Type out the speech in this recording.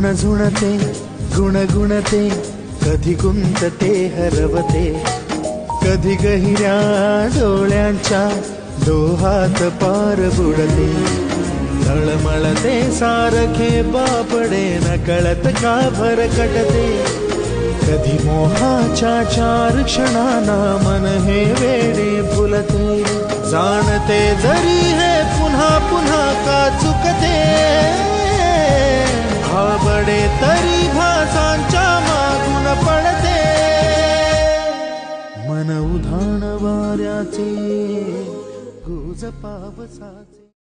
झुणझुणते गुणगुणते कधी गुंतते हरवते, कधी गहिऱ्या डोळ्यांच्या डोहात पार बुडते, तळमळते सारखे बापडे नकळत का भरकटते, कधी मोहाच्या चार क्षणांना मन हे वेडे फुलते, जाणते जरी हे पुन्हा पुन्हा का चुकते, आवडे तरी भासांच्या मागून पडते, मन उधाण वाऱ्याचे गुज पावसाचे।